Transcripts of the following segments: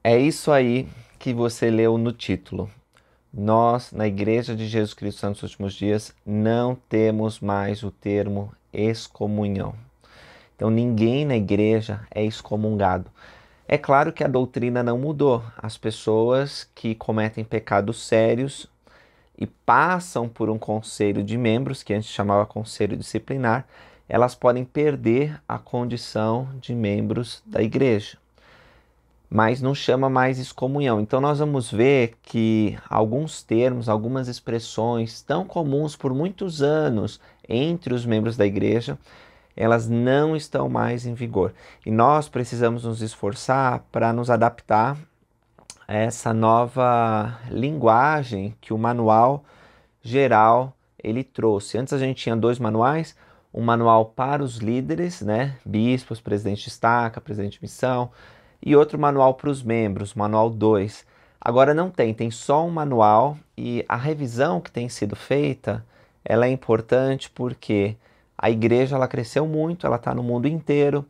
É isso aí que você leu no título. Nós, na Igreja de Jesus Cristo Santos dos Últimos Dias, não temos mais o termo excomunhão. Então, ninguém na igreja é excomungado. É claro que a doutrina não mudou. As pessoas que cometem pecados sérios e passam por um conselho de membros, que antes chamava conselho disciplinar, elas podem perder a condição de membros da igreja, mas não chama mais excomunhão. Então nós vamos ver que alguns termos, algumas expressões tão comuns por muitos anos entre os membros da igreja, elas não estão mais em vigor. E nós precisamos nos esforçar para nos adaptar a essa nova linguagem que o manual geral ele trouxe. Antes a gente tinha dois manuais, um manual para os líderes, né, bispos, presidente de estaca, presidente de missão, e outro manual para os membros, manual 2. Agora não tem, tem só um manual e a revisão que tem sido feita, ela é importante porque a igreja ela cresceu muito, ela está no mundo inteiro.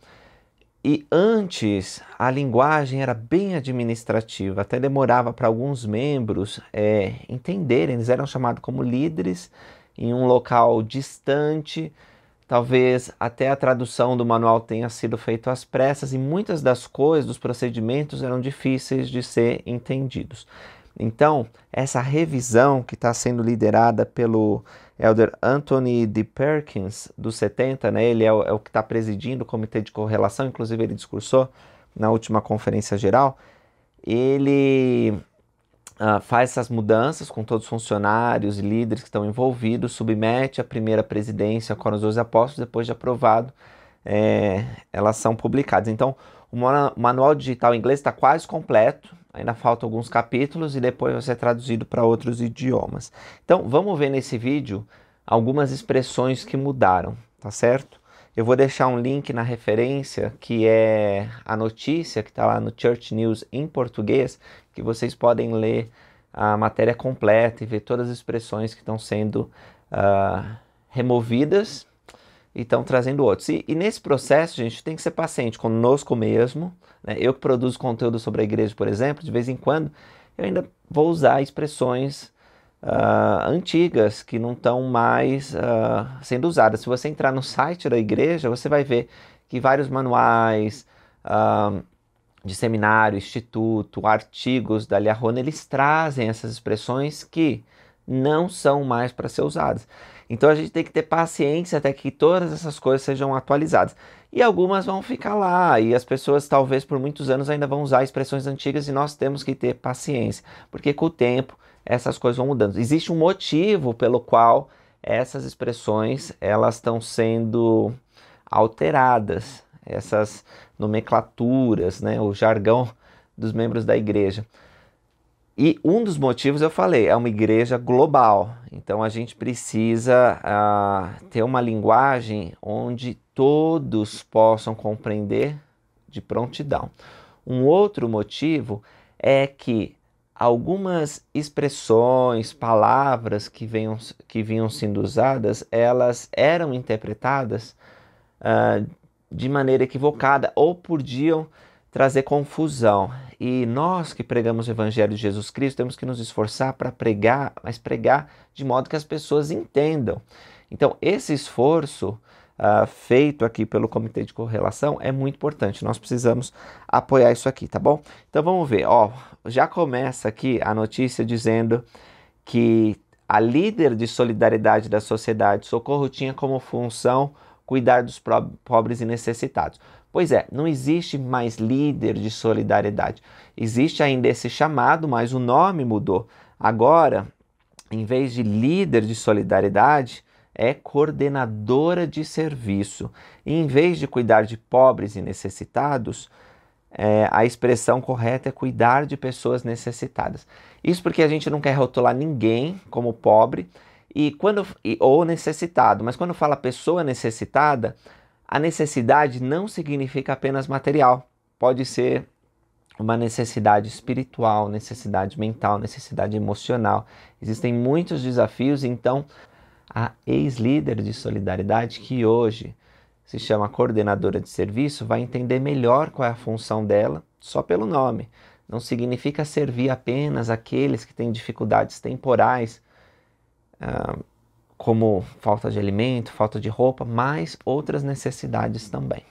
E antes a linguagem era bem administrativa, até demorava para alguns membros entenderem, eles eram chamados como líderes em um local distante, talvez até a tradução do manual tenha sido feita às pressas e muitas das coisas, dos procedimentos eram difíceis de ser entendidos. Então, essa revisão que está sendo liderada pelo Elder Anthony D. Perkins, dos 70, né? Ele é o que está presidindo o Comitê de Correlação, inclusive ele discursou na última conferência geral. Ele faz essas mudanças com todos os funcionários e líderes que estão envolvidos, submete a primeira presidência ao Quórum dos 12 Apóstolos, depois de aprovado, elas são publicadas. Então, o manual digital em inglês está quase completo, ainda faltam alguns capítulos e depois vai ser traduzido para outros idiomas. Então, vamos ver nesse vídeo algumas expressões que mudaram, tá certo? Eu vou deixar um link na referência, que é a notícia que está lá no Church News em português, que vocês podem ler a matéria completa e ver todas as expressões que estão sendo removidas e estão trazendo outros. E nesse processo, gente, tem que ser paciente conosco mesmo, né? Eu que produzo conteúdo sobre a igreja, por exemplo, de vez em quando, eu ainda vou usar expressões antigas que não estão mais sendo usadas. Se você entrar no site da igreja, você vai ver que vários manuais de seminário, instituto, artigos da Liahona, eles trazem essas expressões que não são mais para ser usadas. Então a gente tem que ter paciência até que todas essas coisas sejam atualizadas. E algumas vão ficar lá, e as pessoas talvez por muitos anos ainda vão usar expressões antigas e nós temos que ter paciência, porque com o tempo essas coisas vão mudando. Existe um motivo pelo qual essas expressões elas estão sendo alteradas, essas nomenclaturas, né, o jargão dos membros da igreja. E um dos motivos eu falei, é uma igreja global, então a gente precisa ter uma linguagem onde todos possam compreender de prontidão. Um outro motivo é que algumas expressões, palavras que vinham sendo usadas, elas eram interpretadas de maneira equivocada ou podiam trazer confusão. E nós que pregamos o Evangelho de Jesus Cristo temos que nos esforçar para pregar, mas pregar de modo que as pessoas entendam. Então, esse esforço feito aqui pelo Comitê de Correlação é muito importante. Nós precisamos apoiar isso aqui, tá bom? Então, vamos ver. Ó, já começa aqui a notícia dizendo que a líder de solidariedade da sociedade Socorro tinha como função cuidar dos pobres e necessitados. Pois é, não existe mais líder de solidariedade. Existe ainda esse chamado, mas o nome mudou. Agora, em vez de líder de solidariedade, é coordenadora de serviço. E em vez de cuidar de pobres e necessitados, a expressão correta é cuidar de pessoas necessitadas. Isso porque a gente não quer rotular ninguém como pobre ou necessitado, mas quando fala pessoa necessitada, a necessidade não significa apenas material. Pode ser uma necessidade espiritual, necessidade mental, necessidade emocional. Existem muitos desafios, então a ex-líder de solidariedade, que hoje se chama coordenadora de serviço, vai entender melhor qual é a função dela, só pelo nome. não significa servir apenas aqueles que têm dificuldades temporais, como falta de alimento, falta de roupa, mas outras necessidades também.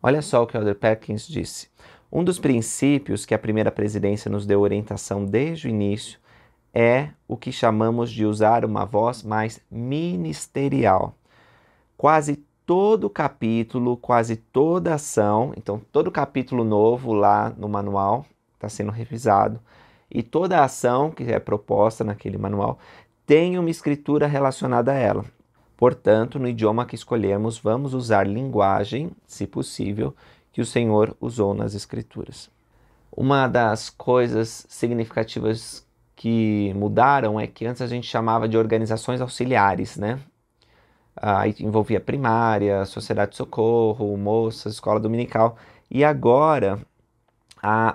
Olha só o que o Elder Perkins disse. Um dos princípios que a primeira presidência nos deu orientação desde o início é o que chamamos de usar uma voz mais ministerial. Quase todo capítulo, quase toda ação, então todo capítulo novo lá no manual está sendo revisado, e toda ação que é proposta naquele manual tem uma escritura relacionada a ela. Portanto, no idioma que escolhermos, vamos usar linguagem, se possível, que o Senhor usou nas Escrituras. Uma das coisas significativas que mudaram é que antes a gente chamava de organizações auxiliares, né? Aí envolvia primária, sociedade de socorro, moças, escola dominical. E agora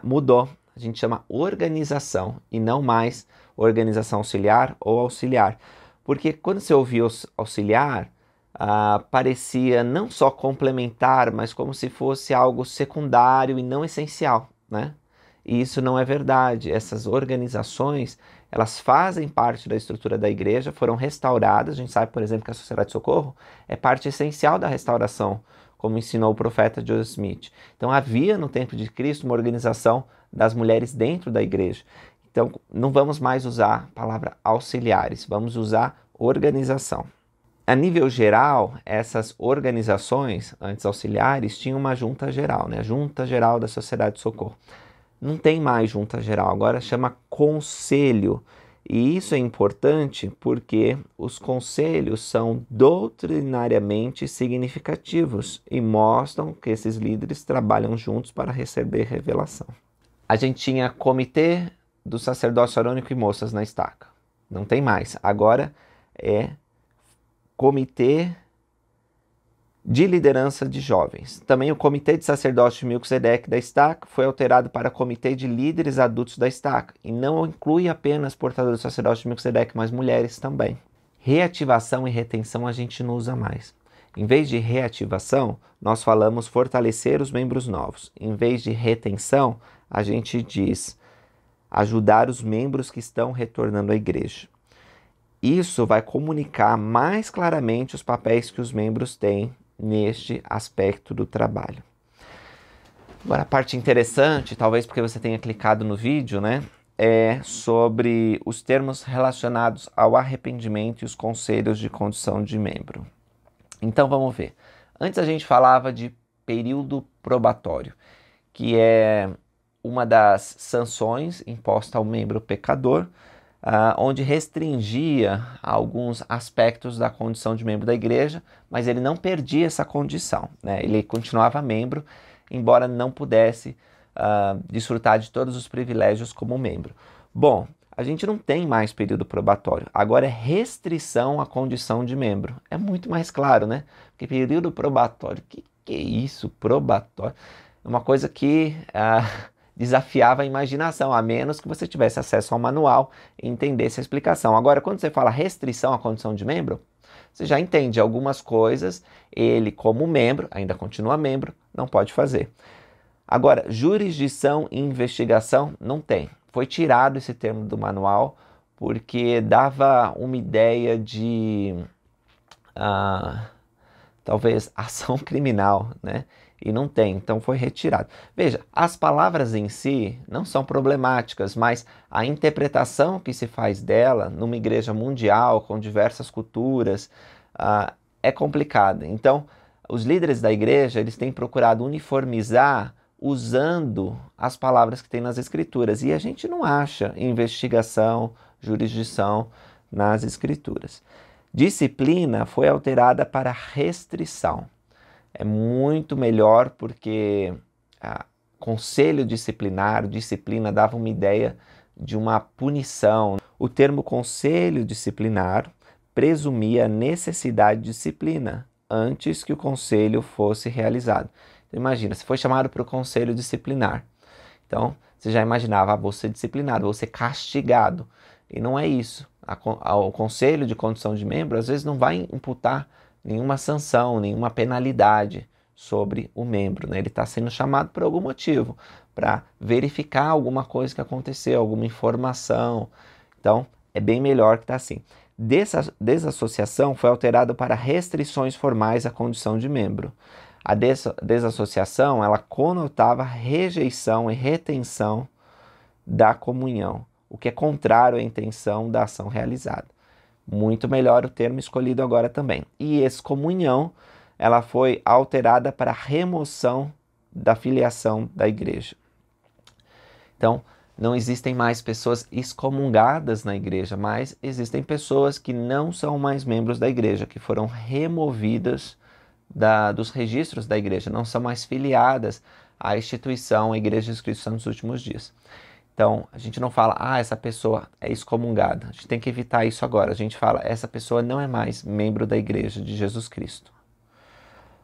mudou. A gente chama organização e não mais organização auxiliar ou auxiliar. Porque quando você ouvia auxiliar, parecia não só complementar, mas como se fosse algo secundário e não essencial, né? E isso não é verdade. Essas organizações, elas fazem parte da estrutura da igreja, foram restauradas. A gente sabe, por exemplo, que a Sociedade de Socorro é parte essencial da restauração, como ensinou o profeta Joseph Smith. Então havia no tempo de Cristo uma organização das mulheres dentro da igreja. Então não vamos mais usar a palavra auxiliares, vamos usar organização. A nível geral, essas organizações, antes auxiliares, tinham uma junta geral, né? A Junta Geral da Sociedade de Socorro. Não tem mais junta geral, agora chama conselho. E isso é importante porque os conselhos são doutrinariamente significativos e mostram que esses líderes trabalham juntos para receber revelação. A gente tinha comitê do sacerdócio arônico e moças na estaca. Não tem mais. Agora é comitê de liderança de jovens. Também o comitê de sacerdócio de Melquisedeque da estaca foi alterado para comitê de líderes adultos da estaca e não inclui apenas portadores do sacerdócio de Melquisedeque, mas mulheres também. Reativação e retenção a gente não usa mais. Em vez de reativação, nós falamos fortalecer os membros novos. Em vez de retenção, a gente diz ajudar os membros que estão retornando à igreja. Isso vai comunicar mais claramente os papéis que os membros têm neste aspecto do trabalho. Agora a parte interessante, talvez porque você tenha clicado no vídeo, né? É sobre os termos relacionados ao arrependimento e os conselhos de condição de membro. Então vamos ver. Antes a gente falava de período probatório, que é uma das sanções imposta ao membro pecador, onde restringia alguns aspectos da condição de membro da igreja, mas ele não perdia essa condição, né? Ele continuava membro, embora não pudesse desfrutar de todos os privilégios como membro. Bom, a gente não tem mais período probatório, agora é restrição à condição de membro. É muito mais claro, né? Porque período probatório, que é isso, probatório? É uma coisa que desafiava a imaginação, a menos que você tivesse acesso ao manual e entendesse a explicação. Agora, quando você fala restrição à condição de membro, você já entende algumas coisas, ele como membro, ainda continua membro, não pode fazer. Agora, jurisdição e investigação não tem. Foi tirado esse termo do manual porque dava uma ideia de talvez ação criminal, né? E não tem, então foi retirado. Veja, as palavras em si não são problemáticas, mas a interpretação que se faz dela numa igreja mundial, com diversas culturas, é complicada. Então, os líderes da igreja, eles têm procurado uniformizar usando as palavras que tem nas escrituras. E a gente não acha investigação, jurisdição nas escrituras. Disciplina foi alterada para restrição. É muito melhor porque conselho disciplinar, disciplina, dava uma ideia de uma punição. O termo conselho disciplinar presumia a necessidade de disciplina antes que o conselho fosse realizado. Então, imagina, se foi chamado para o conselho disciplinar, então você já imaginava, vou ser disciplinado, vou ser castigado. E não é isso. O conselho de condição de membro às vezes não vai imputar nenhuma sanção, nenhuma penalidade sobre o membro, né? Ele está sendo chamado por algum motivo, para verificar alguma coisa que aconteceu, alguma informação. Então, é bem melhor que está assim. Desassociação foi alterada para restrições formais à condição de membro. A desassociação, ela conotava rejeição e retenção da comunhão, o que é contrário à intenção da ação realizada. Muito melhor o termo escolhido agora também. E excomunhão, ela foi alterada para remoção da filiação da igreja. Então, não existem mais pessoas excomungadas na igreja, mas existem pessoas que não são mais membros da igreja, que foram removidas dos registros da igreja, não são mais filiadas à instituição, à Igreja de Cristo dos Últimos Dias. Então, a gente não fala, essa pessoa é excomungada. A gente tem que evitar isso agora. A gente fala, essa pessoa não é mais membro da Igreja de Jesus Cristo.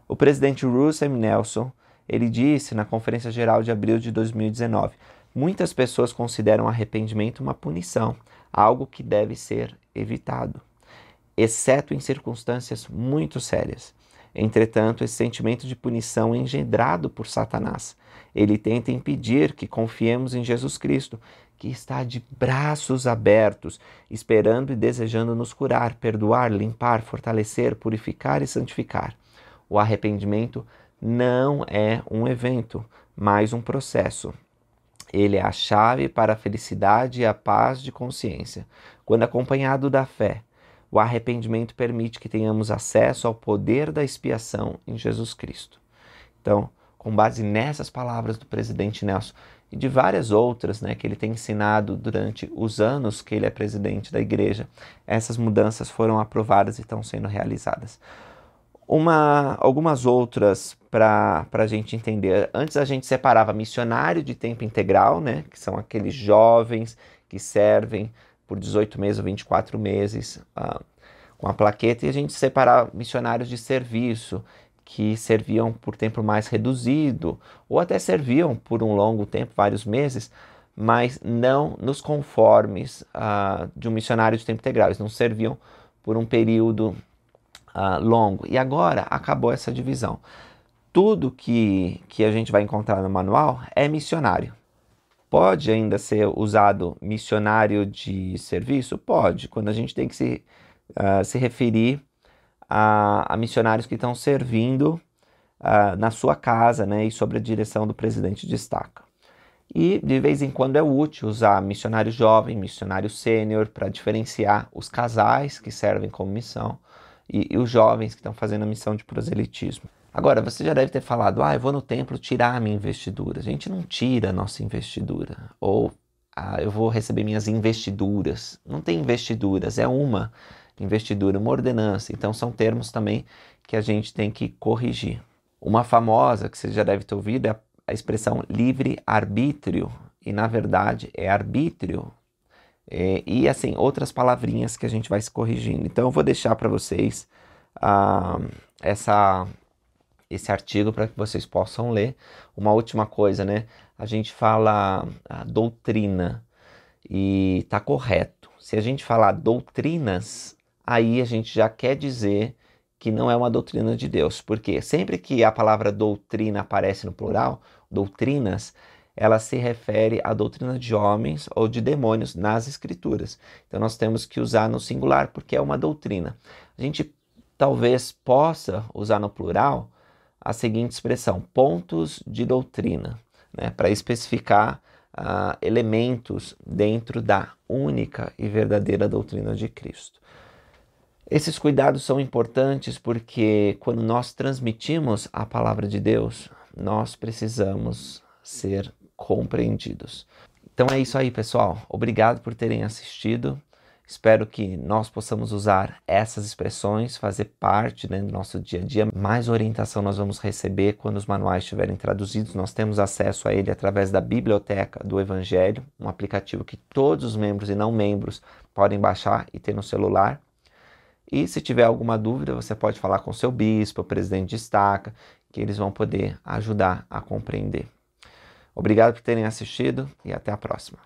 O presidente Russell M. Nelson, ele disse na Conferência Geral de abril de 2019, muitas pessoas consideram arrependimento uma punição, algo que deve ser evitado, exceto em circunstâncias muito sérias. Entretanto, esse sentimento de punição é engendrado por Satanás. Ele tenta impedir que confiemos em Jesus Cristo, que está de braços abertos, esperando e desejando nos curar, perdoar, limpar, fortalecer, purificar e santificar. O arrependimento não é um evento, mas um processo. Ele é a chave para a felicidade e a paz de consciência. Quando acompanhado da fé, o arrependimento permite que tenhamos acesso ao poder da expiação em Jesus Cristo. Então, com base nessas palavras do presidente Nelson e de várias outras, que ele tem ensinado durante os anos que ele é presidente da igreja, essas mudanças foram aprovadas e estão sendo realizadas. Algumas outras para a gente entender. Antes a gente separava missionário de tempo integral, que são aqueles jovens que servem por 18 meses ou 24 meses com a plaqueta, e a gente separava missionários de serviço, que serviam por tempo mais reduzido, ou até serviam por um longo tempo, vários meses, mas não nos conformes de um missionário de tempo integral. Eles não serviam por um período longo. E agora acabou essa divisão. Tudo que a gente vai encontrar no manual é missionário. Pode ainda ser usado missionário de serviço? Pode, quando a gente tem que se referir a missionários que estão servindo na sua casa, e sob a direção do presidente de estaca. E de vez em quando é útil usar missionário jovem, missionário sênior, para diferenciar os casais que servem como missão e os jovens que estão fazendo a missão de proselitismo. Agora, você já deve ter falado, eu vou no templo tirar a minha investidura. A gente não tira a nossa investidura. Ou, eu vou receber minhas investiduras. Não tem investiduras, é uma investidura, uma ordenança. Então, são termos também que a gente tem que corrigir. Uma famosa, que você já deve ter ouvido, é a expressão livre-arbítrio. E, na verdade, é arbítrio. E, assim, outras palavrinhas que a gente vai se corrigindo. Então, eu vou deixar para vocês esse artigo para que vocês possam ler. Uma última coisa, a gente fala a doutrina e está correto. Se a gente falar doutrinas, aí a gente já quer dizer que não é uma doutrina de Deus. Porque sempre que a palavra doutrina aparece no plural, doutrinas, ela se refere à doutrina de homens ou de demônios nas escrituras. Então nós temos que usar no singular porque é uma doutrina. A gente talvez possa usar no plural a seguinte expressão, pontos de doutrina, para especificar elementos dentro da única e verdadeira doutrina de Cristo. Esses cuidados são importantes porque quando nós transmitimos a palavra de Deus, nós precisamos ser compreendidos. Então é isso aí, pessoal. Obrigado por terem assistido. Espero que nós possamos usar essas expressões, fazer parte do nosso dia a dia. Mais orientação nós vamos receber quando os manuais estiverem traduzidos. Nós temos acesso a ele através da Biblioteca do Evangelho, um aplicativo que todos os membros e não membros podem baixar e ter no celular. E se tiver alguma dúvida, você pode falar com seu bispo, o presidente de estaca, que eles vão poder ajudar a compreender. Obrigado por terem assistido e até a próxima.